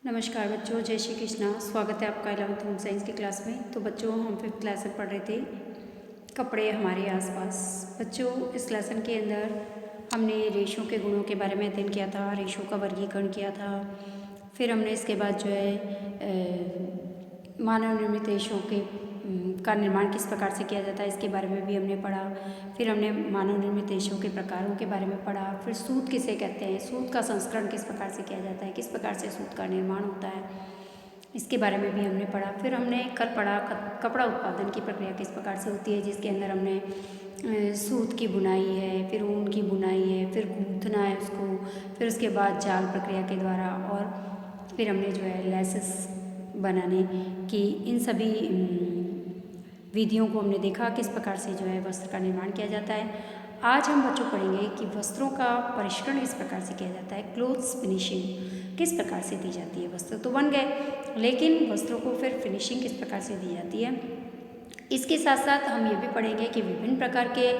नमस्कार बच्चों, जय श्री कृष्णा। स्वागत है आपका 11th होम साइंस की क्लास में। तो बच्चों, हम 5th क्लास में पढ़ रहे थे कपड़े हमारे आसपास। बच्चों, इस लेसन के अंदर हमने रेशों के गुणों के बारे में अध्ययन किया था, रेशों का वर्गीकरण किया था। फिर हमने इसके बाद जो है मानव निर्मित रेशों के का निर्माण किस प्रकार से किया जाता है, इसके बारे में भी हमने पढ़ा। फिर हमने मानव निर्मित रेशों के प्रकारों के बारे में पढ़ा। फिर सूत किसे कहते हैं, सूत का संस्करण किस प्रकार से किया जाता है, किस प्रकार से सूत का निर्माण होता है, इसके बारे में भी हमने पढ़ा। फिर हमने कल पढ़ा कपड़ा उत्पादन की प्रक्रिया किस प्रकार से होती है, जिसके अंदर हमने सूत की बुनाई है, फिर ऊन की बुनाई है, फिर गूंथना है उसको, फिर उसके बाद जाल प्रक्रिया के द्वारा, और फिर हमने जो है लेसेस बनाने की इन सभी विधियों को हमने देखा, किस प्रकार से जो है वस्त्र का निर्माण किया जाता है। आज हम बच्चों पढ़ेंगे कि वस्त्रों का परिष्करण किस प्रकार से किया जाता है, क्लोथ्स फिनिशिंग किस प्रकार से दी जाती है। वस्त्र तो बन गए, लेकिन वस्त्रों को फिर फिनिशिंग किस प्रकार से दी जाती है। इसके साथ साथ हम ये भी पढ़ेंगे कि विभिन्न प्रकार के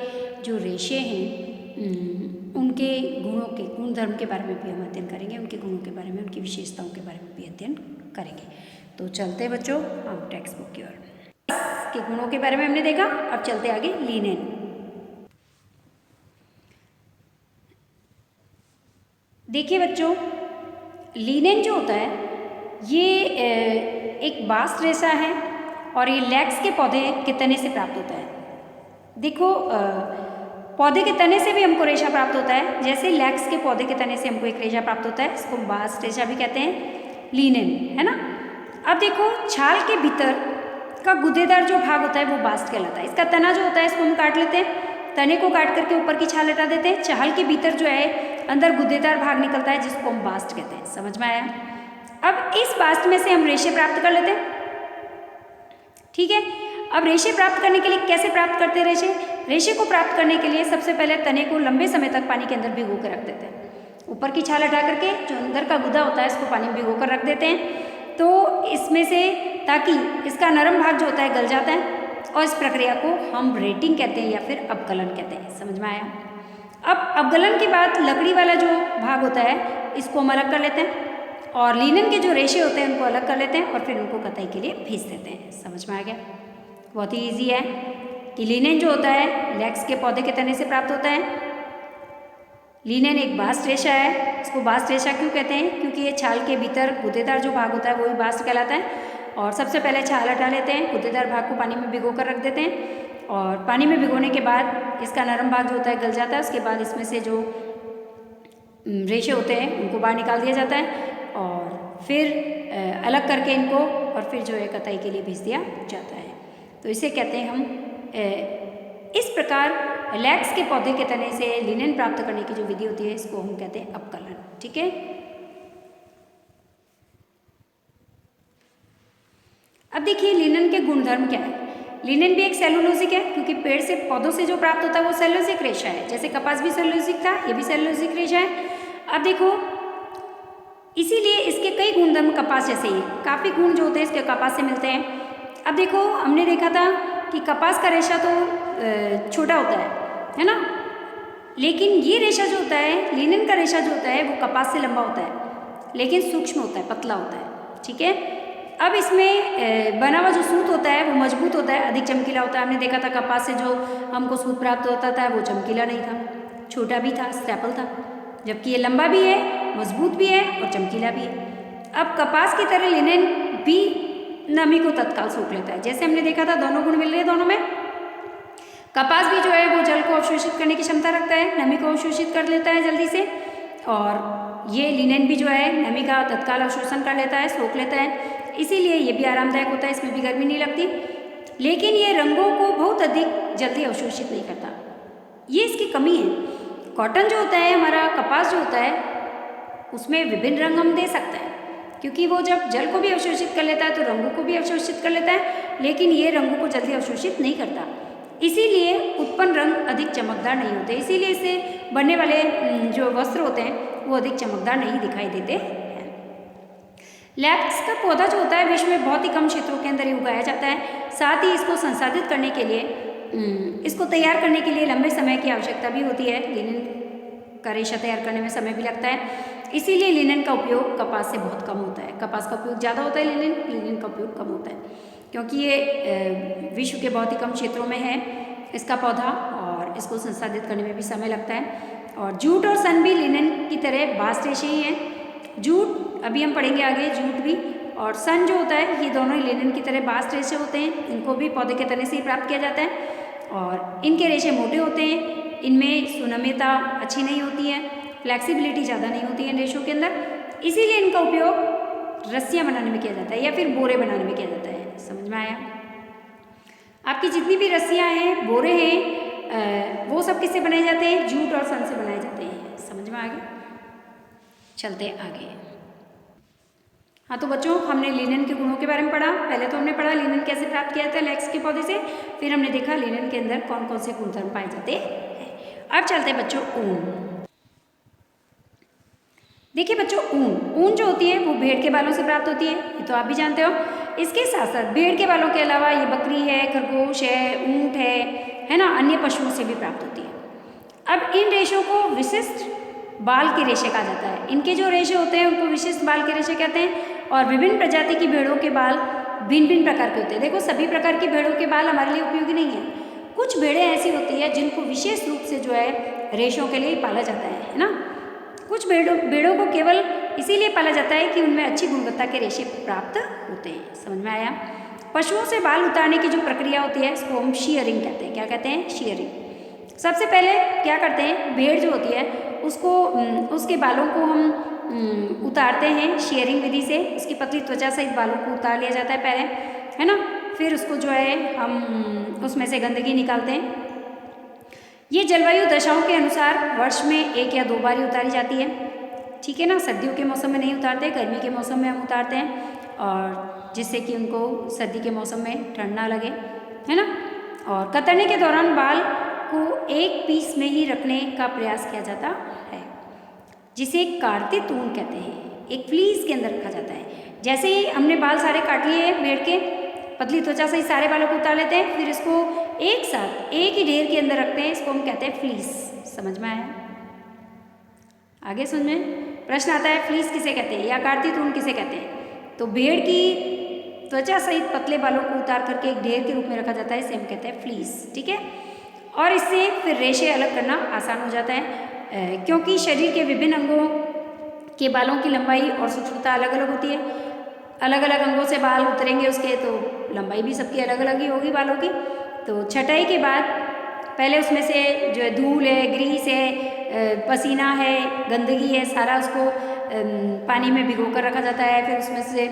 जो रेशे हैं उनके गुणों के गुणधर्म के बारे में भी हम अध्ययन करेंगे, उनके गुणों के बारे में, उनकी विशेषताओं के बारे में भी अध्ययन करेंगे। तो चलते हैं बच्चों हम टेक्स्ट बुक की ओर। के गुणों के बारे में हमने देखा, अब चलते आगे लिनेन। देखिए बच्चों, लिनेन जो होता है ये एक बास्ट रेशा है और ये लैक्स के पौधे के तने से प्राप्त होता है। देखो, पौधे के तने से भी हमको रेशा प्राप्त होता है, जैसे लैक्स के पौधे के तने से हमको एक रेशा प्राप्त होता है, इसको बास्ट रेशा भी कहते हैं, लिनेन, है ना। अब देखो, छाल के भीतर का गुदेदार जो भाग होता है वो बास्ट कहलाता है। इसका तना जो होता है इसको हम काट लेते हैं, तने को काट करके ऊपर की छाल हटा देते हैं, छाल के भीतर जो है अंदर गुदेदार भाग निकलता है जिसको हम बास्ट कहते हैं। समझ में आया। अब इस बास्ट में से हम रेशे प्राप्त कर लेते हैं, ठीक है। अब रेशे प्राप्त करने के लिए कैसे प्राप्त करते हैं रेशे को प्राप्त करने के लिए सबसे पहले तने को लंबे समय तक पानी के अंदर भिगो कर रख देते हैं। ऊपर की छाल हटा करके जो अंदर का गुदा होता है इसको पानी में भिगो कर रख देते हैं, तो इसमें से ताकि इसका नरम भाग जो होता है गल जाता है, और इस प्रक्रिया को हम रेटिंग कहते हैं या फिर अपगलन कहते हैं। समझ में आया। अब अपगलन के बाद लकड़ी वाला जो भाग होता है इसको हम अलग कर लेते हैं, और लिनन के जो रेशे होते हैं उनको अलग कर लेते हैं, और फिर उनको कताई के लिए भेज देते हैं। समझ में आ गया। बहुत ही ईजी है कि लिनन जो होता है लैक्स के पौधे के तने से प्राप्त होता है। लिनन एक बास्ट रेशा है। इसको बास्ट रेशा क्यों कहते हैं, क्योंकि ये छाल के भीतर गुदेदार जो भाग होता है वही बास्ट कहलाता है। और सबसे पहले छाल हटा लेते हैं, गुदेदार भाग को पानी में भिगो कर रख देते हैं, और पानी में भिगोने के बाद इसका नरम भाग जो होता है गल जाता है। उसके बाद इसमें से जो रेशे होते हैं उनको बाहर निकाल दिया जाता है, और फिर अलग करके इनको और फिर जो है कताई के लिए भेज दिया जाता है। तो इसे कहते हैं हम, इस प्रकार लैक्स के पौधे के तने से लिनन प्राप्त करने की जो विधि होती है इसको हम कहते हैं अपकलन। ठीक है। अब देखिए लिनन के गुणधर्म क्या है। लिनन भी एक सेलुलोजिक है, क्योंकि पेड़ से पौधों से जो प्राप्त होता है वो सेलुलोजिक रेशा है। जैसे कपास भी सेलुलोजिक था, ये भी सेलुलोजिक रेशा है। अब देखो, इसीलिए इसके कई गुणधर्म कपास जैसे ही काफ़ी गुण जो होते हैं इसके कपास से मिलते हैं। अब देखो, हमने देखा था कि कपास का रेशा तो छोटा होता है ना, लेकिन ये रेशा जो होता है, लिनन का रेशा जो होता है वो कपास से लंबा होता है, लेकिन सूक्ष्म होता है, पतला होता है। ठीक है। अब इसमें बना हुआ जो सूत होता है वो मजबूत होता है, अधिक चमकीला होता है। हमने देखा था कपास से जो हमको सूत प्राप्त होता था वो चमकीला नहीं था, छोटा भी था, स्टेपल था, जबकि ये लंबा भी है, मजबूत भी है और चमकीला भी है। अब कपास की तरह लिनन भी नमी को तत्काल सोख लेता है। जैसे हमने देखा था दोनों गुण मिल रहे हैं दोनों में। कपास भी जो है वो जल को अवशोषित करने की क्षमता रखता है, नमी को अवशोषित कर लेता है जल्दी से, और ये लिनन भी जो है नमी का तत्काल अवशोषण कर लेता है, सोख लेता है। इसीलिए ये भी आरामदायक होता है, इसमें भी गर्मी नहीं लगती। लेकिन ये रंगों को बहुत अधिक जल्दी अवशोषित नहीं करता, ये इसकी कमी है। कॉटन जो होता है हमारा, कपास जो होता है, उसमें विभिन्न रंग हम दे सकते हैं, क्योंकि वो जब जल को भी अवशोषित कर लेता है तो रंगों को भी अवशोषित कर लेता है, लेकिन ये रंगों को जल्दी अवशोषित नहीं करता। इसीलिए उत्पन्न रंग अधिक चमकदार नहीं होते, इसीलिए इससे बनने वाले जो वस्त्र होते हैं वो अधिक चमकदार नहीं दिखाई देते हैं। लैक्स का पौधा जो होता है विश्व में बहुत ही कम क्षेत्रों के अंदर ही उगाया जाता है। साथ ही इसको संसाधित करने के लिए, इसको तैयार करने के लिए लंबे समय की आवश्यकता भी होती है। लिनन का रेशा तैयार करने में समय भी लगता है। इसीलिए लिनन का उपयोग कपास से बहुत कम होता है। कपास का उपयोग ज़्यादा होता है, लिनन का उपयोग कम होता है, क्योंकि ये विश्व के बहुत ही कम क्षेत्रों में है इसका पौधा, और इसको संसाधित करने में भी समय लगता है। और जूट और सन भी लिनन की तरह बास्ट रेशे ही हैं। जूट अभी हम पढ़ेंगे आगे, जूट भी, और सन जो होता है ये दोनों ही लिनन की तरह बास्ट रेशे होते हैं। इनको भी पौधे के तने से ही प्राप्त किया जाता है, और इनके रेशे मोटे होते हैं, इनमें सुनम्यता अच्छी नहीं होती है, फ्लैक्सिबिलिटी ज़्यादा नहीं होती है इन रेशों के अंदर, इसीलिए इनका उपयोग रस्सियाँ बनाने में किया जाता है या फिर बोरे बनाने में किया जाता है। समझ में आया? आपकी जितनी भी रस्सियाँ हैं, बोरे हैं, वो सब किससे बनाए जाते हैं? जूट और सन से बनाए जाते हैं। समझ में आ गया? चलते आगे। हाँ तो बच्चों, हमने लिनन के गुणों के बारे में पढ़ा। पहले तो हमने पढ़ा लिनन कैसे प्राप्त किया जाता है लैक्स के पौधे से, फिर हमने देखा लिनन के अंदर कौन कौन से गुणधर्म पाए जाते हैं। अब चलते हैं बच्चों ऊन। देखिए बच्चों, ऊन जो होती है वो भेड़ के बालों से प्राप्त होती है, ये तो आप भी जानते हो। इसके साथ साथ भेड़ के बालों के अलावा ये बकरी है, खरगोश है, ऊँट है ना, अन्य पशुओं से भी प्राप्त होती है। अब इन रेशों को विशिष्ट बाल के रेशे कहा जाता है। इनके जो रेशे होते हैं उनको विशिष्ट बाल के रेशे कहते हैं, और विभिन्न प्रजाति की भेड़ों के बाल भिन्न भिन्न प्रकार के होते हैं। देखो, सभी प्रकार की भेड़ों के बाल हमारे लिए उपयोगी नहीं है। कुछ भेड़ें ऐसी होती है जिनको विशेष रूप से जो है रेशों के लिए पाला जाता है ना। कुछ भेड़ों को केवल इसीलिए पाला जाता है कि उनमें अच्छी गुणवत्ता के रेशे प्राप्त होते हैं। समझ में आया? पशुओं से बाल उतारने की जो प्रक्रिया होती है इसको हम शीयरिंग कहते हैं। क्या कहते हैं? शीयरिंग। सबसे पहले क्या करते हैं, भेड़ जो होती है उसको उसके बालों को हम उतारते हैं शीयरिंग विधि से। उसकी पतली त्वचा सहित बालों को उतार लिया जाता है पहले, है ना। फिर उसको जो है हम उसमें से गंदगी निकालते हैं। ये जलवायु दशाओं के अनुसार वर्ष में 1 या 2 बार ही उतारी जाती है, ठीक है ना। सर्दियों के मौसम में नहीं उतारते, गर्मी के मौसम में हम उतारते हैं, और जिससे कि उनको सर्दी के मौसम में ठंड ना लगे, है ना। और कतरने के दौरान बाल को एक पीस में ही रखने का प्रयास किया जाता है, जिसे काटते ऊन कहते हैं। एक फ्लीस के अंदर रखा जाता है। जैसे ही हमने बाल सारे काट लिए भेड़ के, पतली त्वचा से ही सारे बालों को उतार लेते हैं, फिर इसको एक साथ एक ही ढेर के अंदर रखते हैं। इसको हम कहते हैं फ्लीस। समझ में आया? आगे समझ में प्रश्न आता है, फ्लीस किसे कहते हैं या काटती ऊन किसे कहते हैं? तो भेड़ की त्वचा सहित पतले बालों को उतार करके एक ढेर के रूप में रखा जाता है, इसे हम कहते हैं फ्लीस, ठीक है। और इससे फिर रेशे अलग करना आसान हो जाता है, क्योंकि शरीर के विभिन्न अंगों के बालों की लंबाई और सूक्ष्मता अलग अलग होती है। अलग अलग अंगों से बाल उतरेंगे उसके, तो लंबाई भी सबकी अलग अलग ही होगी बालों की। तो छटाई के बाद पहले उसमें से जो है धूल है, ग्रीस है, पसीना है, गंदगी है, सारा उसको पानी में भिगो कर रखा जाता है। फिर उसमें से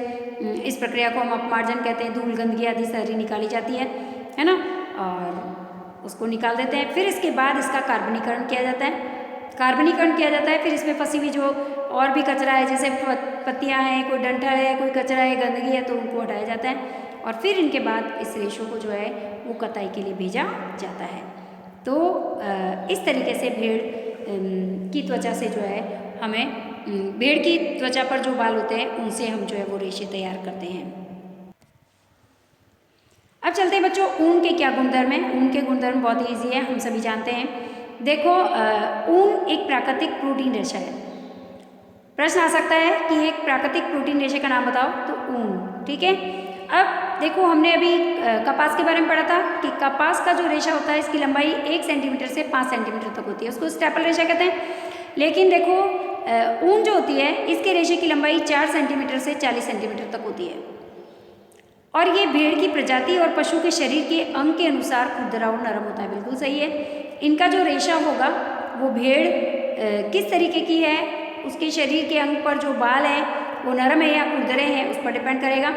इस प्रक्रिया को हम अपमार्जन कहते हैं। धूल, गंदगी आदि सारी निकाली जाती है ना, और उसको निकाल देते हैं। फिर इसके बाद इसका कार्बनीकरण किया जाता है। कार्बनीकरण किया जाता है, फिर इसमें फंसी हुई जो और भी कचरा है, जैसे पत्तियां हैं, कोई डंठल है, कोई कचरा है, गंदगी है, तो उनको हटाया जाता है। और फिर इनके बाद इस रेशों को जो है वो कताई के लिए भेजा जाता है। तो इस तरीके से भेड़ की त्वचा से जो है हमें, भेड़ की त्वचा पर जो बाल होते हैं उनसे हम जो है वो रेशे तैयार करते हैं। अब चलते हैं बच्चों, ऊन के क्या गुणधर्म हैं। ऊन के गुणधर्म बहुत ईजी है, हम सभी जानते हैं। देखो, ऊन एक प्राकृतिक प्रोटीन रेशा है। प्रश्न आ सकता है कि एक प्राकृतिक प्रोटीन रेशे का नाम बताओ, तो ऊन, ठीक है। अब देखो, हमने अभी कपास के बारे में पढ़ा था कि कपास का जो रेशा होता है इसकी लंबाई 1 सेंटीमीटर से 5 सेंटीमीटर तक होती है, उसको स्टेपल रेशा कहते हैं। लेकिन देखो, ऊन जो होती है इसके रेशे की लंबाई 4 सेंटीमीटर से 40 सेंटीमीटर तक होती है, और ये भेड़ की प्रजाति और पशु के शरीर के अंग के अनुसार खुरदरा और नरम होता है। बिल्कुल सही है। इनका जो रेशा होगा वो भेड़ किस तरीके की है, उसके शरीर के अंग पर जो बाल है वो नरम है या खुरदरे हैं, उस पर डिपेंड करेगा।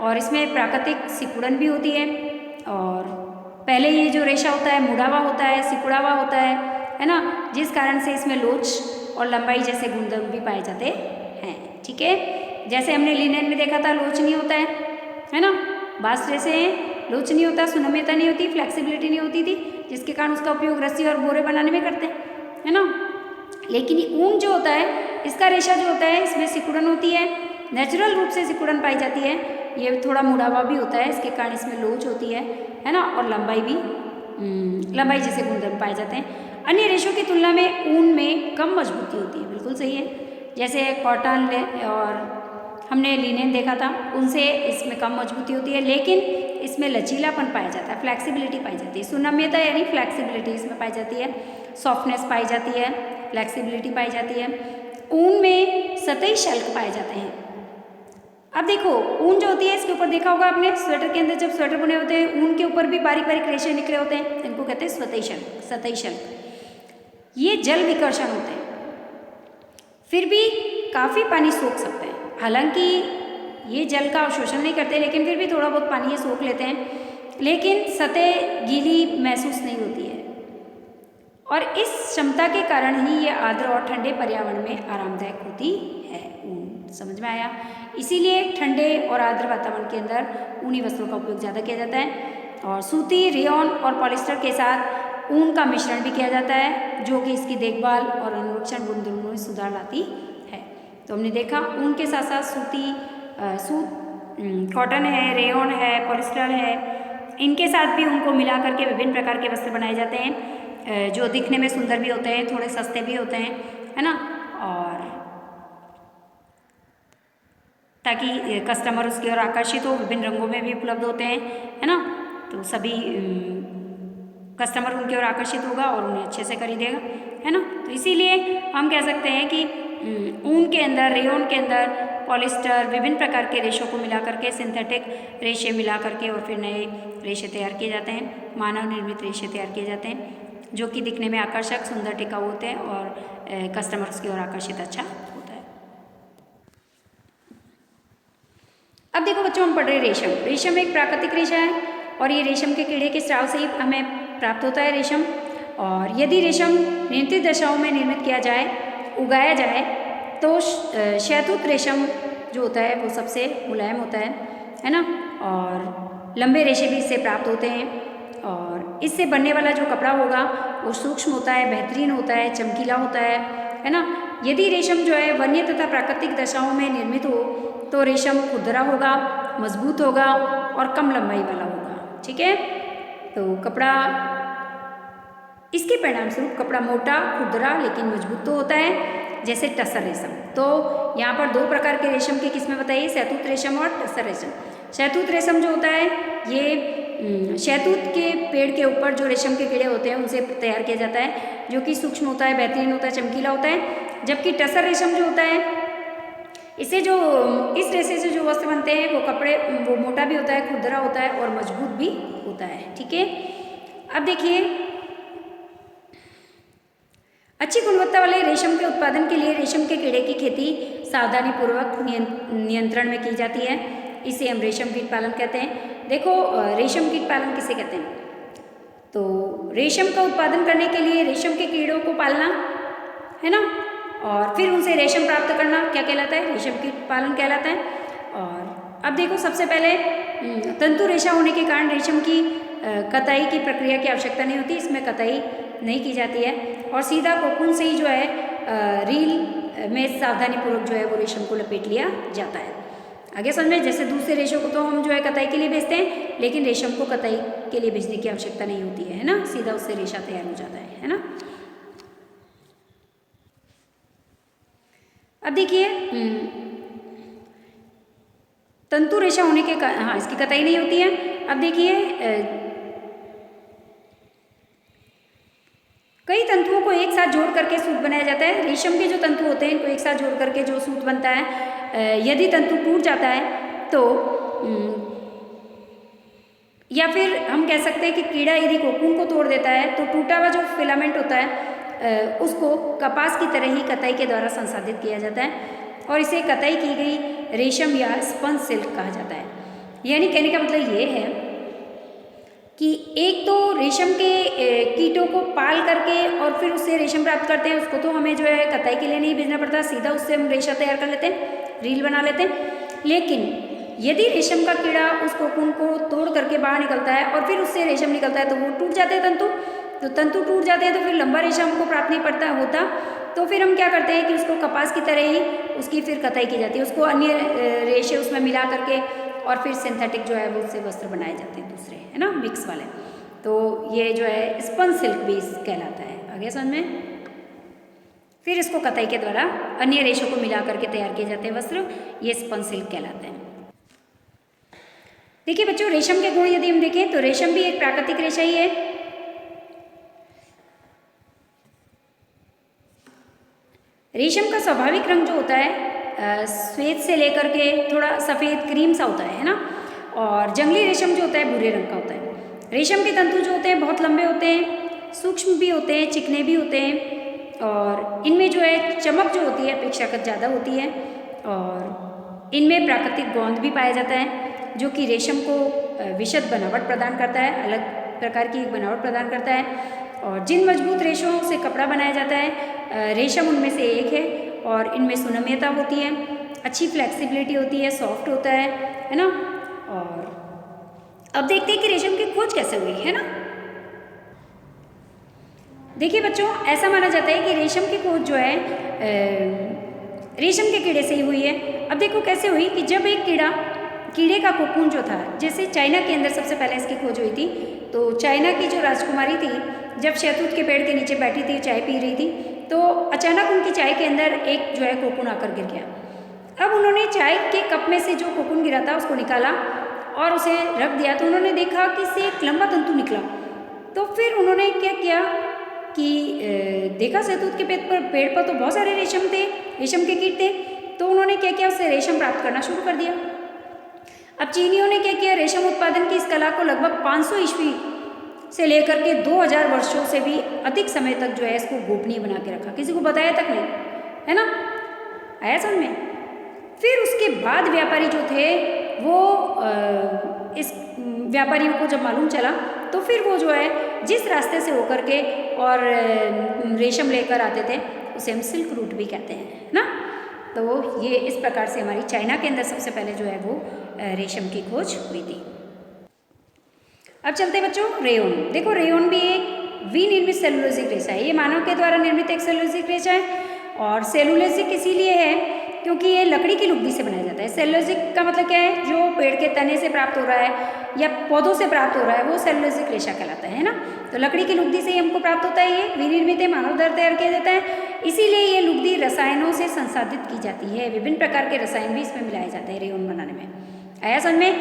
और इसमें प्राकृतिक सिकुड़न भी होती है, और पहले ये जो रेशा होता है मुड़ावा होता है, सिकुड़ावा होता है ना, जिस कारण से इसमें लोच और लंबाई जैसे गुणधर्म भी पाए जाते हैं, ठीक है। जैसे हमने लिनेन में देखा था, लोच नहीं होता है ना। बास्ट रेशे हैं, लोच नहीं होता, सुनम्यता नहीं होती, फ्लेक्सिबिलिटी नहीं होती थी, जिसके कारण उसका उपयोग रस्सी और बोरे बनाने में करते हैं, है ना। लेकिन ऊन जो होता है, इसका रेशा जो होता है इसमें सिकुड़न होती है, नेचुरल रूप से सिकुड़न पाई जाती है। ये थोड़ा मुड़ावा भी होता है, इसके कारण इसमें लोच होती है ना, और लंबाई भी लंबाई जैसे गुणधर्म पाए जाते हैं। अन्य रेशों की तुलना में ऊन में कम मजबूती होती है। बिल्कुल सही है। जैसे कॉटन और हमने लिनेन देखा था, उनसे इसमें कम मजबूती होती है, लेकिन इसमें लचीलापन पाया जाता है, फ्लैक्सिबिलिटी पाई जाती है। सुनम्यता यानी फ्लैक्सिबिलिटी इसमें पाई जाती है, सॉफ्टनेस पाई जाती है, फ्लैक्सिबिलिटी पाई जाती है। ऊन में सतही शल्क पाए जाते हैं। अब देखो ऊन जो होती है, इसके ऊपर देखा होगा आपने, स्वेटर के अंदर जब स्वेटर बुने होते हैं ऊन के ऊपर भी बारीक बारीक रेशे निकले होते हैं, इनको कहते हैं स्वतही शल्क, सतही शल्क। ये जल विकर्षण होते हैं, फिर भी काफ़ी पानी सोख सकते हैं। हालांकि ये जल का अवशोषण नहीं करते, लेकिन फिर भी थोड़ा बहुत पानी ये सोख लेते हैं, लेकिन सतह गीली महसूस नहीं होती है। और इस क्षमता के कारण ही ये आर्द्र और ठंडे पर्यावरण में आरामदायक होती है। ऊन समझ में आया? इसीलिए ठंडे और आर्द्र वातावरण के अंदर ऊनी वस्त्रों का उपयोग ज़्यादा किया जाता है। और सूती, रेयॉन और पॉलिस्टर के साथ ऊन का मिश्रण भी किया जाता है, जो कि इसकी देखभाल और अनुरक्षण गुणधर्मों में सुधार लाती है। तो हमने देखा ऊन के साथ साथ कॉटन है, रेयॉन है, पॉलिस्टर है, इनके साथ भी उनको मिला करके विभिन्न प्रकार के वस्त्र बनाए जाते हैं, जो दिखने में सुंदर भी होते हैं, थोड़े सस्ते भी होते हैं, है ना, और ताकि कस्टमर उसकी ओर आकर्षित हो। विभिन्न रंगों में भी उपलब्ध होते हैं, है ना, तो सभी कस्टमर उनकी ओर आकर्षित होगा और उन्हें अच्छे से खरीदेगा, है ना। तो इसीलिए हम कह सकते हैं कि ऊन के अंदर, रेयॉन के अंदर पॉलिस्टर, विभिन्न प्रकार के रेशों को मिला करके, सिंथेटिक रेशे मिला करके और फिर नए रेशे तैयार किए जाते हैं, मानव निर्मित रेशे तैयार किए जाते हैं, जो कि दिखने में आकर्षक, सुंदर, टिकाऊ होते हैं और कस्टमर्स की ओर आकर्षित अच्छा होता है। अब देखो बच्चों, हम पढ़ रहे रेशम। रेशम एक प्राकृतिक रेशा है और ये रेशम के कीड़े के स्राव से ही हमें प्राप्त होता है रेशम। और यदि रेशम नियंत्रित दशाओं में निर्मित किया जाए, उगाया जाए, तो शहतूत रेशम जो होता है वो सबसे मुलायम होता है ना, और लंबे रेशे भी इससे प्राप्त होते हैं। और इससे बनने वाला जो कपड़ा होगा वो सूक्ष्म होता है, बेहतरीन होता है, चमकीला होता है ना। यदि रेशम जो है वन्य तथा प्राकृतिक दशाओं में निर्मित हो तो रेशम खुरदरा होगा, मजबूत होगा और कम लंबाई वाला होगा। ठीक है, तो कपड़ा, इसके परिणाम स्वरूप कपड़ा मोटा, खुरदरा लेकिन मजबूत तो होता है, जैसे टसर रेशम। तो यहाँ पर दो प्रकार के रेशम की किस्में बताइए, शहतूत रेशम और टसर रेशम। शहतूत रेशम जो होता है ये शहतूत के पेड़ के ऊपर जो रेशम के कीड़े होते हैं उनसे तैयार किया जाता है, जो कि सूक्ष्म होता है, बेहतरीन होता है, चमकीला होता है। जबकि टसर रेशम जो होता है, इस रेशे से जो वस्त्र बनते हैं वो मोटा भी होता है, खुरदरा होता है और मजबूत भी होता है। ठीक है, अब देखिए, अच्छी गुणवत्ता वाले रेशम के उत्पादन के लिए रेशम के कीड़े की खेती सावधानी पूर्वक नियंत्रण में की जाती है। इसे हम रेशम कीट पालन कहते हैं। देखो, रेशम कीट पालन किसे कहते हैं? तो रेशम का उत्पादन करने के लिए रेशम के कीड़ों को पालना, है ना, और फिर उनसे रेशम प्राप्त करना क्या कहलाता है? रेशम कीट पालन कहलाता है। और अब देखो, सबसे पहले तंतु रेशा होने के कारण रेशम की कताई की प्रक्रिया की आवश्यकता नहीं होती, इसमें कताई नहीं की जाती है और सीधा कोकून से ही जो है रील में सावधानीपूर्वक जो है वो रेशम को लपेट लिया जाता है। आगे समझ में, जैसे दूसरे रेशों को तो हम जो है कताई के लिए भेजते हैं, लेकिन रेशम को कताई के लिए भेजने की आवश्यकता नहीं होती है ना, सीधा उससे रेशा तैयार हो जाता है ना। अब देखिए, तंतु रेशा होने के हाँ, इसकी कताई नहीं होती है। अब देखिए, कई तंतुओं को एक साथ जोड़ करके सूत बनाया जाता है। रेशम के जो तंतु होते हैं इनको एक साथ जोड़ करके जो सूत बनता है, यदि तंतु टूट जाता है तो या फिर हम कह सकते हैं कि कीड़ा यदि कोकून को तोड़ देता है तो टूटा हुआ जो फिलामेंट होता है उसको कपास की तरह ही कताई के द्वारा संसाधित किया जाता है और इसे कताई की गई रेशम या स्पंज सिल्क कहा जाता है। यानी कहने का मतलब ये है कि एक तो रेशम के कीटों को पाल करके और फिर उससे रेशम प्राप्त करते हैं, उसको तो हमें जो है कताई के लिए नहीं भेजना पड़ता, सीधा उससे हम रेशा तैयार कर लेते हैं, रील बना लेते हैं। लेकिन यदि रेशम का कीड़ा उस कोकून को तोड़ करके बाहर निकलता है और फिर उससे रेशम निकलता है तो वो टूट जाते हैं तंतु, तो तंतु टूट जाते हैं तो फिर लंबा रेशा हमको प्राप्त नहीं होता, तो फिर हम क्या करते हैं कि उसको कपास की तरह ही उसकी फिर कताई की जाती है, उसको अन्य रेशे उसमें मिला करके और फिर सिंथेटिक जो है वो उससे वस्त्र बनाए जाते हैं दूसरे, है ना, मिक्स वाले। तो ये जो है स्पंज सिल्क भी कहलाता है। आगे समझ में। फिर इसको कताई के द्वारा अन्य रेशों को मिला करके तैयार किए जाते हैं वस्त्र, ये स्पन सिल्क कहलाते हैं। देखिए बच्चों, रेशम के गुण यदि हम देखें तो रेशम भी एक प्राकृतिक रेशा ही है। रेशम का स्वाभाविक रंग जो होता है श्वेत से लेकर के थोड़ा सफ़ेद क्रीम सा होता है ना, और जंगली रेशम जो होता है भूरे रंग का होता है। रेशम के तंतु जो होते हैं बहुत लंबे होते हैं, सूक्ष्म भी होते हैं, चिकने भी होते हैं, और इनमें जो है चमक जो होती है अपेक्षाकृत ज़्यादा होती है, और इनमें प्राकृतिक गोंद भी पाया जाता है जो कि रेशम को विशद बनावट प्रदान करता है, अलग प्रकार की एक बनावट प्रदान करता है। और जिन मजबूत रेशों से कपड़ा बनाया जाता है रेशम उनमें से एक है, और इनमें सुनम्यता होती है, अच्छी फ्लेक्सिबिलिटी होती है, सॉफ्ट होता है ना। और अब देखते हैं कि रेशम की खोज कैसे हुई है ना। देखिए बच्चों, ऐसा माना जाता है कि रेशम की खोज जो है रेशम के कीड़े से ही हुई है। अब देखो कैसे हुई कि जब एक कीड़े का कोकून जो था, जैसे चाइना के अंदर सबसे पहले इसकी खोज हुई थी, तो चाइना की जो राजकुमारी थी जब शहतूत के पेड़ के नीचे बैठी थी, चाय पी रही थी, तो अचानक उनकी चाय के अंदर एक जो है कोकून आकर गिर गया। अब उन्होंने चाय के कप में से जो कोकून गिरा था उसको निकाला और उसे रख दिया, तो उन्होंने देखा कि इससे एक लंबा तंतु निकला। तो फिर उन्होंने क्या किया कि देखा शहतूत के पेड़ पर तो बहुत सारे रेशम थे, रेशम के कीट थे, तो उन्होंने क्या किया, उससे रेशम प्राप्त करना शुरू कर दिया। अब चीनियों ने क्या किया, रेशम उत्पादन की इस कला को लगभग 500 ईस्वी से लेकर के 2000 वर्षों से भी अधिक समय तक जो है इसको गोपनीय बना के रखा, किसी को बताया तक नहीं, है ना। आया समझ में। फिर उसके बाद व्यापारी जो थे वो इस व्यापारियों को जब मालूम चला तो फिर वो जो है जिस रास्ते से होकर के और रेशम लेकर आते थे उसे हम सिल्क रूट भी कहते हैं ना। तो ये इस प्रकार से हमारी चाइना के अंदर सबसे पहले जो है वो रेशम की खोज हुई थी। अब चलते हैं बच्चों रेयन। देखो रेयन भी एक विनिर्मित सेलुलोजिक रेशा है, ये मानव के द्वारा निर्मित एक सेलुलोजिक रेशा है, और सेलुलोजिक इसीलिए है क्योंकि ये लकड़ी की लुगदी से बनाया जाता है। सेलुलोजिक का मतलब क्या है, जो पेड़ के तने से प्राप्त हो रहा है या पौधों से प्राप्त हो रहा है वो सेलुलोजिक रेशा कहलाता है ना। तो लकड़ी की लुगदी से ही हमको प्राप्त होता है, ये विनिर्मित है, मानव द्वारा तैयार किया जाता है। इसीलिए ये लुगदी रसायनों से संसाधित की जाती है, विभिन्न प्रकार के रसायन भी इसमें मिलाए जाते हैं रेयन बनाने में। आया समझ में।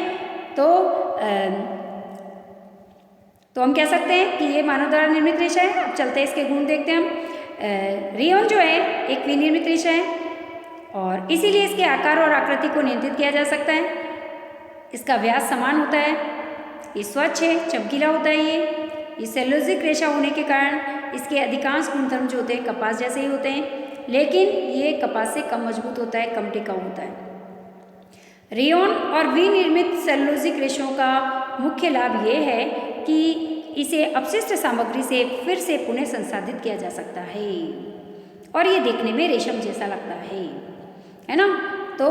तो हम कह सकते हैं कि ये मानव द्वारा निर्मित रेशा है। अब चलते हैं इसके गुण देखते हैं हम। रेयन जो है एक विनिर्मित रेशा है और इसीलिए इसके आकार और आकृति को नियंत्रित किया जा सकता है। इसका व्यास समान होता है, ये स्वच्छ है, चमकीला होता है। ये सेलुलोजिक रेशा होने के कारण इसके अधिकांश गुणधर्म जो होते हैं कपास जैसे ही होते हैं, लेकिन ये कपास से कम मजबूत होता है, कम टिकाऊ होता है। रेयन और विनिर्मित सेलुलोजिक रेशों का मुख्य लाभ ये है कि इसे अपशिष्ट सामग्री से फिर से पुनः संसाधित किया जा सकता है और ये देखने में रेशम जैसा लगता है ना। तो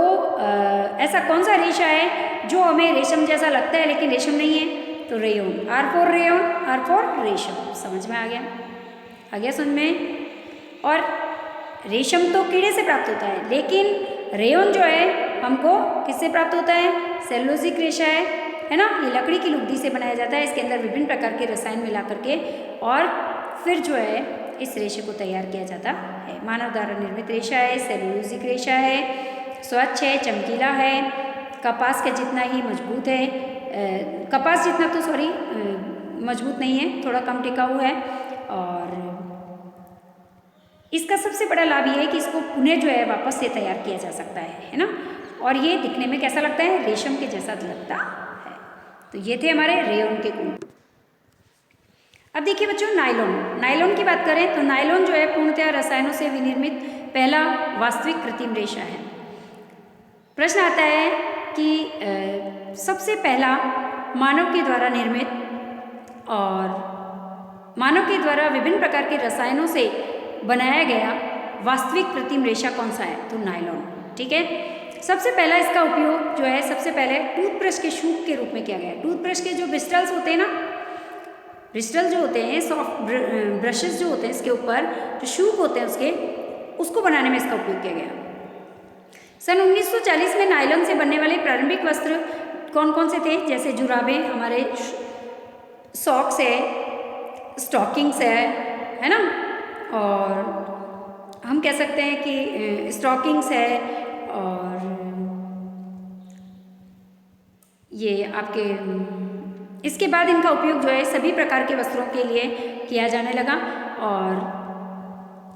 ऐसा कौन सा रेशा है जो हमें रेशम जैसा लगता है लेकिन रेशम नहीं है? तो rayon, R for rayon, R for resham. समझ में आ गया समझ में। और रेशम तो कीड़े से प्राप्त होता है, लेकिन रेयन जो है हमको किससे प्राप्त होता है? सेलुलोजिक रेशा है ना। ये लकड़ी की लुगदी से बनाया जाता है, इसके अंदर विभिन्न प्रकार के रसायन मिला करके और फिर जो है इस रेशे को तैयार किया जाता है। मानव द्वारा निर्मित रेशा है, सेलुलोजिक रेशा है, स्वच्छ है, चमकीला है, कपास के जितना ही मजबूत है, कपास जितना तो मजबूत नहीं है, थोड़ा कम टिकाऊ है। और इसका सबसे बड़ा लाभ ये है कि इसको पुनः जो है वापस से तैयार किया जा सकता है ना। और ये दिखने में कैसा लगता है? रेशम के जैसा लगता है। तो ये थे हमारे रेयन के गुण। अब देखिए बच्चों नायलॉन की बात करें तो नायलॉन जो है पूर्णतः रसायनों से विनिर्मित पहला वास्तविक कृत्रिम रेशा है। प्रश्न आता है कि सबसे पहला मानव के द्वारा निर्मित और मानव के द्वारा विभिन्न प्रकार के रसायनों से बनाया गया वास्तविक कृत्रिम रेशा कौन सा है? तो नायलॉन। ठीक है। सबसे पहला इसका उपयोग जो है सबसे पहले टूथब्रश के शूक के रूप में किया गया। टूथब्रश के जो ब्रिस्टल्स होते हैं ना, ब्रिस्टल जो होते हैं, सॉफ्ट ब्रशेस जो होते हैं, इसके ऊपर जो शूक होते हैं उसको बनाने में इसका उपयोग किया गया। सन 1940 में नायलॉन से बनने वाले प्रारंभिक वस्त्र कौन कौन से थे? जैसे जुराबें, हमारे सॉक्स है, स्टॉकिंग्स है ना, और हम कह सकते हैं कि स्टॉकिंग्स है, और ये आपके इसके बाद इनका उपयोग जो है सभी प्रकार के वस्त्रों के लिए किया जाने लगा। और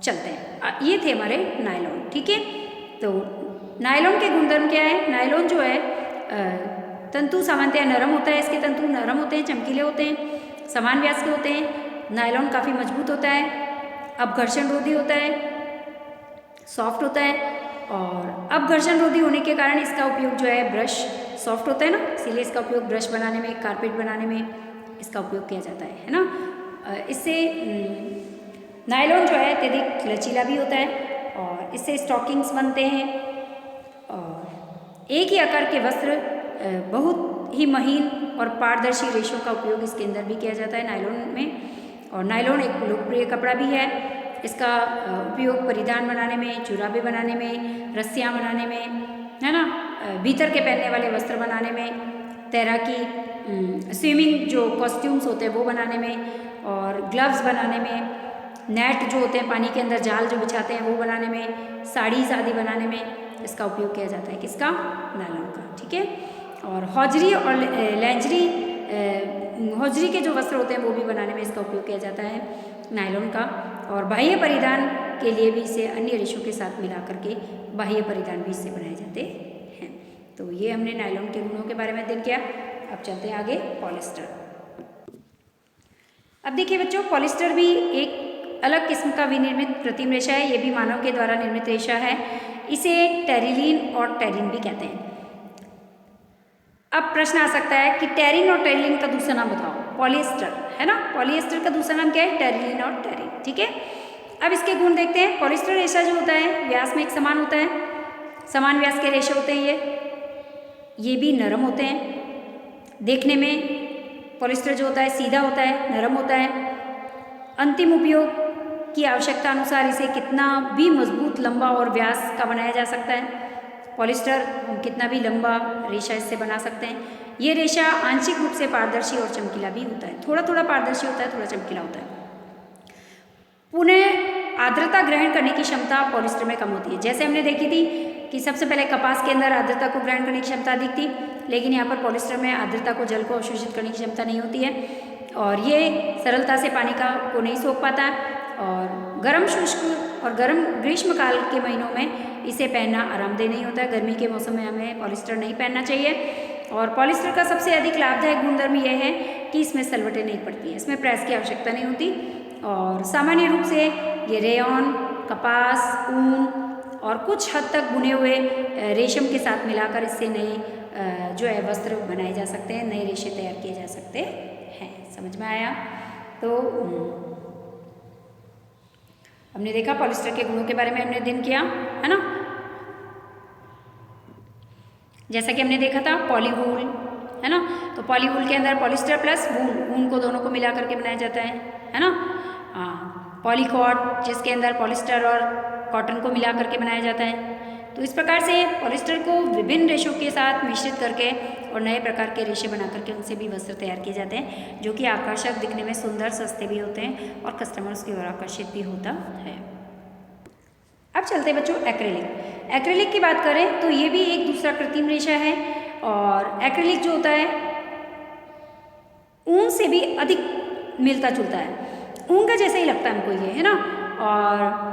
चलते हैं, ये थे हमारे नायलॉन। ठीक है, तो नायलॉन के गुणधर्म क्या है? नायलॉन जो है तंतु सामान्यतः नरम होता है, इसके तंतु नरम होते हैं, चमकीले होते हैं, समान व्यास के होते हैं। नायलॉन काफ़ी मजबूत होता है, अपघर्षण रोधी होता है, सॉफ्ट होता है, और अपघर्षण रोधी होने के कारण इसका उपयोग जो है ब्रश, सॉफ्ट होता है ना, इसीलिए इसका उपयोग ब्रश बनाने में, कारपेट बनाने में इसका उपयोग किया जाता है ना। इससे नायलॉन जो है अत्यधिक लचीला भी होता है, और इससे स्टॉकिंग्स बनते हैं, और एक ही आकार के वस्त्र बहुत ही महीन और पारदर्शी रेशों का उपयोग इसके अंदर भी किया जाता है नायलॉन में। और नायलॉन एक लोकप्रिय कपड़ा भी है। इसका उपयोग परिधान बनाने में, जुराबे बनाने में, रस्सियाँ बनाने में, है ना, भीतर के पहनने वाले वस्त्र बनाने में, तैराकी, स्विमिंग जो कॉस्ट्यूम्स होते हैं वो बनाने में, और ग्लव्स बनाने में, नेट जो होते हैं पानी के अंदर जाल जो बिछाते हैं वो बनाने में, साड़ीज आदि बनाने में इसका उपयोग किया जाता है। किसका? नायलॉन का। ठीक है, और हौजरी और लेंजरी, हौजरी के जो वस्त्र होते हैं वो भी बनाने में इसका उपयोग किया जाता है नायलॉन का। और बाह्य परिधान के लिए भी इसे अन्य रेशों के साथ मिला करके बाह्य परिधान भी इससे बनाए जाते हैं। तो ये हमने नायलॉन के गुणों के बारे में अध्ययन किया। अब चलते हैं आगे पॉलिस्टर। अब देखिए बच्चों, पॉलिस्टर भी एक अलग किस्म का विनिर्मित कृत्रिम रेशा है। ये भी मानव के द्वारा निर्मित रेशा है। इसे टेरिलीन और टेरिन भी कहते हैं। अब प्रश्न आ सकता है कि टेरिन और टेरिलीन का दूसरा नाम बताओ। पॉलिएस्टर, है ना, पॉलिएस्टर का दूसरा नाम क्या है? टेरिलीन और टेरिन। ठीक है, अब इसके गुण देखते हैं। पॉलिएस्टर रेशा जो होता है व्यास में एक समान होता है, समान व्यास के रेशे होते हैं ये भी नरम होते हैं। देखने में पॉलिएस्टर जो होता है सीधा होता है, नरम होता है। अंतिम उपयोग की आवश्यकता अनुसार इसे कितना भी मजबूत, लंबा और व्यास का बनाया जा सकता है। पॉलिएस्टर हम कितना भी लंबा रेशा इससे बना सकते हैं। ये रेशा आंशिक रूप से पारदर्शी और चमकीला भी होता है, थोड़ा थोड़ा पारदर्शी होता है, थोड़ा चमकीला होता है। पुनः आर्द्रता ग्रहण करने की क्षमता पॉलिएस्टर में कम होती है। जैसे हमने देखी थी कि सबसे पहले कपास के अंदर आर्द्रता को ग्रहण करने की क्षमता अधिक थी, लेकिन यहाँ पर पॉलिएस्टर में आर्द्रता को, जल को अवशोषित करने की क्षमता नहीं होती है, और ये सरलता से पानी को नहीं सोख पाता। और गर्म, शुष्क और गर्म ग्रीष्मकाल के महीनों में इसे पहनना आरामदेह नहीं होता है। गर्मी के मौसम में हमें पॉलिएस्टर नहीं पहनना चाहिए। और पॉलिएस्टर का सबसे अधिक लाभदायक गुणधर्म यह है कि इसमें सलवटें नहीं पड़ती हैं, इसमें प्रेस की आवश्यकता नहीं होती। और सामान्य रूप से ये रेयॉन, कपास, ऊन और कुछ हद तक बुने हुए रेशम के साथ मिलाकर इससे नए जो है वस्त्र बनाए जा सकते हैं, नए रेशे तैयार किए जा सकते हैं। समझ में आया? तो हमने देखा पॉलिएस्टर के गुणों के बारे में हमने अध्ययन किया, है ना। जैसा कि हमने देखा था पॉलीवूल, है ना, तो पॉलीवूल के अंदर पॉलिएस्टर प्लस वूल, ऊन को दोनों को मिला करके बनाया जाता है ना। पॉलीकॉट, जिसके अंदर पॉलिएस्टर और कॉटन को मिला करके बनाया जाता है। तो इस प्रकार से पॉलिएस्टर को विभिन्न रेशों के साथ मिश्रित करके और नए प्रकार के रेशे बना करके उनसे भी वस्त्र तैयार किए जाते हैं, जो कि आकर्षक, दिखने में सुंदर, सस्ते भी होते हैं और कस्टमर्स की ओर आकर्षित भी होता है। अब चलते हैं बच्चों एक्रेलिक। एक्रेलिक की बात करें तो ये भी एक दूसरा कृत्रिम रेशा है, और एक्रेलिक जो होता है ऊन से भी अधिक मिलता जुलता है, ऊन का जैसा ही लगता है हमको ये, है ना। और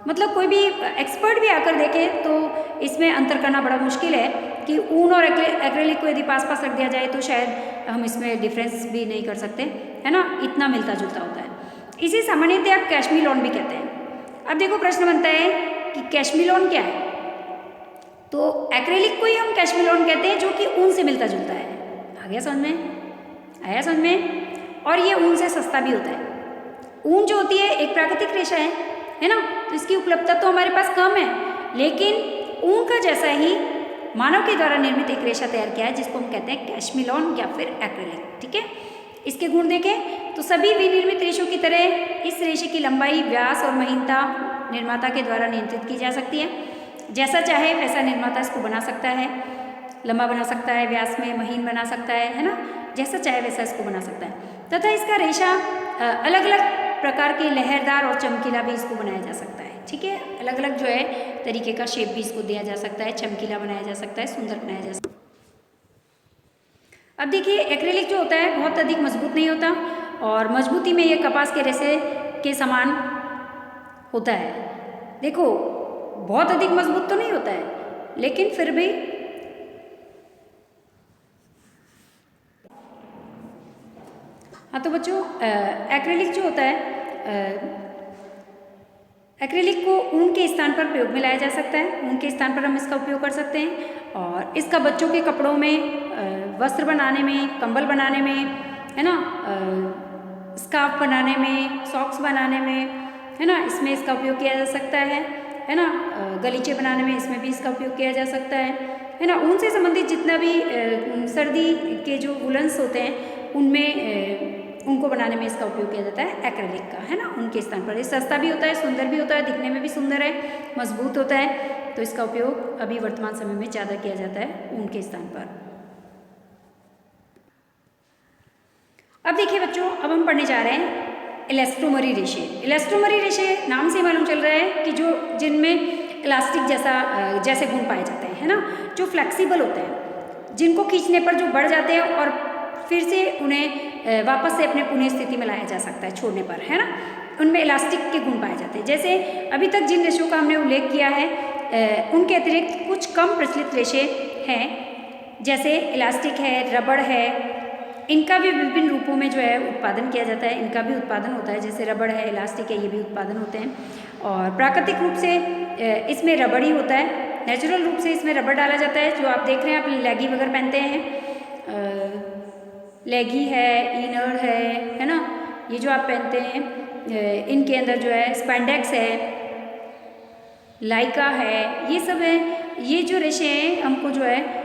मतलब कोई भी एक्सपर्ट भी आकर देखे तो इसमें अंतर करना बड़ा मुश्किल है कि ऊन और एक्रेलिक को यदि पास पास रख दिया जाए तो शायद हम इसमें डिफरेंस भी नहीं कर सकते, है ना, इतना मिलता जुलता होता है। इसे सामान्यतः कैशमिलोन भी कहते हैं। अब देखो प्रश्न बनता है कि कैशमिलोन क्या है? तो एक्रेलिक को ही हम कैशमिलोन कहते हैं, जो कि ऊन से मिलता जुलता है। आ गया समझ में? आया समझ में? और ये ऊन से सस्ता भी होता है। ऊन जो होती है एक प्राकृतिक रेशा है ना, तो इसकी उपलब्धता तो हमारे पास कम है, लेकिन ऊन का जैसा ही मानव के द्वारा निर्मित एक रेशा तैयार किया है, जिसको हम कहते हैं कैशमिलोन या फिर एक्रेलिक। ठीक है, इसके गुण देखें तो सभी विनिर्मित रेशों की तरह इस रेशे की लंबाई, व्यास और महीनता निर्माता के द्वारा नियंत्रित की जा सकती है। जैसा चाहे वैसा निर्माता इसको बना सकता है, लंबा बना सकता है, व्यास में महीन बना सकता है ना, जैसा चाहे वैसा इसको बना सकता है। तथा इसका रेशा अलग अलग प्रकार के लहरदार और चमकीला भी इसको बनाया जा सकता है। ठीक ठीक है। अलग अलग जो है तरीके का शेप भी इसको दिया जा सकता है, चमकीला बनाया जा सकता है, सुंदर बनाया जा सकता है। अब देखिए एक्रेलिक जो होता है बहुत अधिक मजबूत नहीं होता और मजबूती में ये कपास के रेशे के समान होता है। देखो बहुत अधिक मजबूत तो नहीं होता है लेकिन फिर भी हाँ तो बच्चों एक्रेलिक जो होता है एक्रेलिक को ऊन के स्थान पर प्रयोग में लाया जा सकता है। ऊन के स्थान पर हम इसका उपयोग कर सकते हैं और इसका बच्चों के कपड़ों में, वस्त्र बनाने में, कंबल बनाने में, है ना, स्कार्फ बनाने में, सॉक्स बनाने में, है ना, इसमें इसका उपयोग किया जा सकता है ना, गलीचे बनाने में इसमें भी इसका उपयोग किया जा सकता है ना। ऊन से संबंधित जितना भी सर्दी के जो वुलन्स होते हैं उनमें उनको बनाने में इसका उपयोग किया जाता है एक्रेलिक का, है ना, उनके स्थान पर। ये सस्ता भी होता है, सुंदर भी होता है, दिखने में भी सुंदर है, मजबूत होता है, तो इसका उपयोग अभी वर्तमान समय में ज़्यादा किया जाता है उनके स्थान पर। अब देखिए बच्चों, अब हम पढ़ने जा रहे हैं इलास्टोमरी रेशे। इलास्टोमरी रेशे नाम से मालूम चल रहा है कि जो जिनमें इलास्टिक जैसे गुण पाए जाते हैं, है ना, जो फ्लेक्सिबल होते हैं, जिनको खींचने पर जो बढ़ जाते हैं और फिर से उन्हें वापस से अपने पुनः स्थिति में लाया जा सकता है छोड़ने पर, है ना, उनमें इलास्टिक के गुण पाए जाते हैं। जैसे अभी तक जिन रेशों का हमने उल्लेख किया है उनके अतिरिक्त कुछ कम प्रचलित रेशे हैं, जैसे इलास्टिक है, रबड़ है, इनका भी विभिन्न रूपों में जो है उत्पादन किया जाता है, इनका भी उत्पादन होता है। जैसे रबड़ है, इलास्टिक है, ये भी उत्पादन होते हैं। और प्राकृतिक रूप से इसमें रबड़ ही होता है, नेचुरल रूप से इसमें रबड़ डाला जाता है। जो आप देख रहे हैं, आप लेगी वगैरह पहनते हैं, लेगी है, इनर है ना, ये जो आप पहनते हैं इनके अंदर जो है स्पैंडेक्स है, लाइका है, ये सब है। ये जो रेशे हैं हमको जो है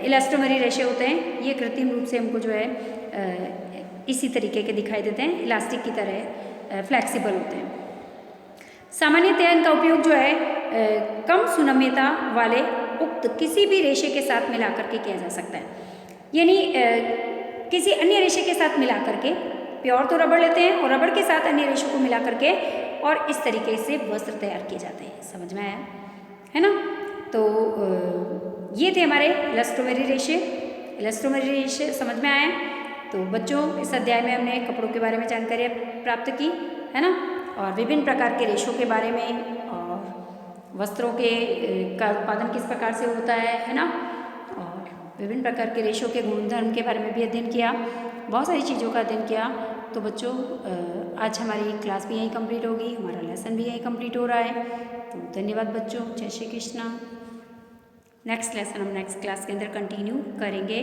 इलास्टोमरी रेशे होते हैं, ये कृत्रिम रूप से हमको जो है इसी तरीके के दिखाई देते हैं, इलास्टिक की तरह फ्लेक्सिबल होते हैं। सामान्यतया इनका उपयोग जो है कम सुनम्यता वाले उक्त किसी भी रेशे के साथ मिला करके किया जा सकता है, यानी किसी अन्य रेशे के साथ मिला करके, प्योर तो रबड़ लेते हैं और रबड़ के साथ अन्य रेशों को मिला करके और इस तरीके से वस्त्र तैयार किए जाते हैं। समझ में आया, है ना। तो ये थे हमारे इलास्टोमरी रेशे। इलास्टोमरी रेशे समझ में आए। तो बच्चों, इस अध्याय में हमने कपड़ों के बारे में जानकारी प्राप्त की, है ना, और विभिन्न प्रकार के रेशों के बारे में और वस्त्रों के का उत्पादन किस प्रकार से होता है ना, और विभिन्न प्रकार के रेशों के गुणधर्म के बारे में भी अध्ययन किया, बहुत सारी चीज़ों का अध्ययन किया। तो बच्चों, आज हमारी क्लास भी यहीं कंप्लीट होगी, हमारा लेसन भी यहीं कंप्लीट हो रहा है। तो धन्यवाद बच्चों, जय श्री कृष्णा। नेक्स्ट लेसन हम नेक्स्ट क्लास के अंदर कंटिन्यू करेंगे।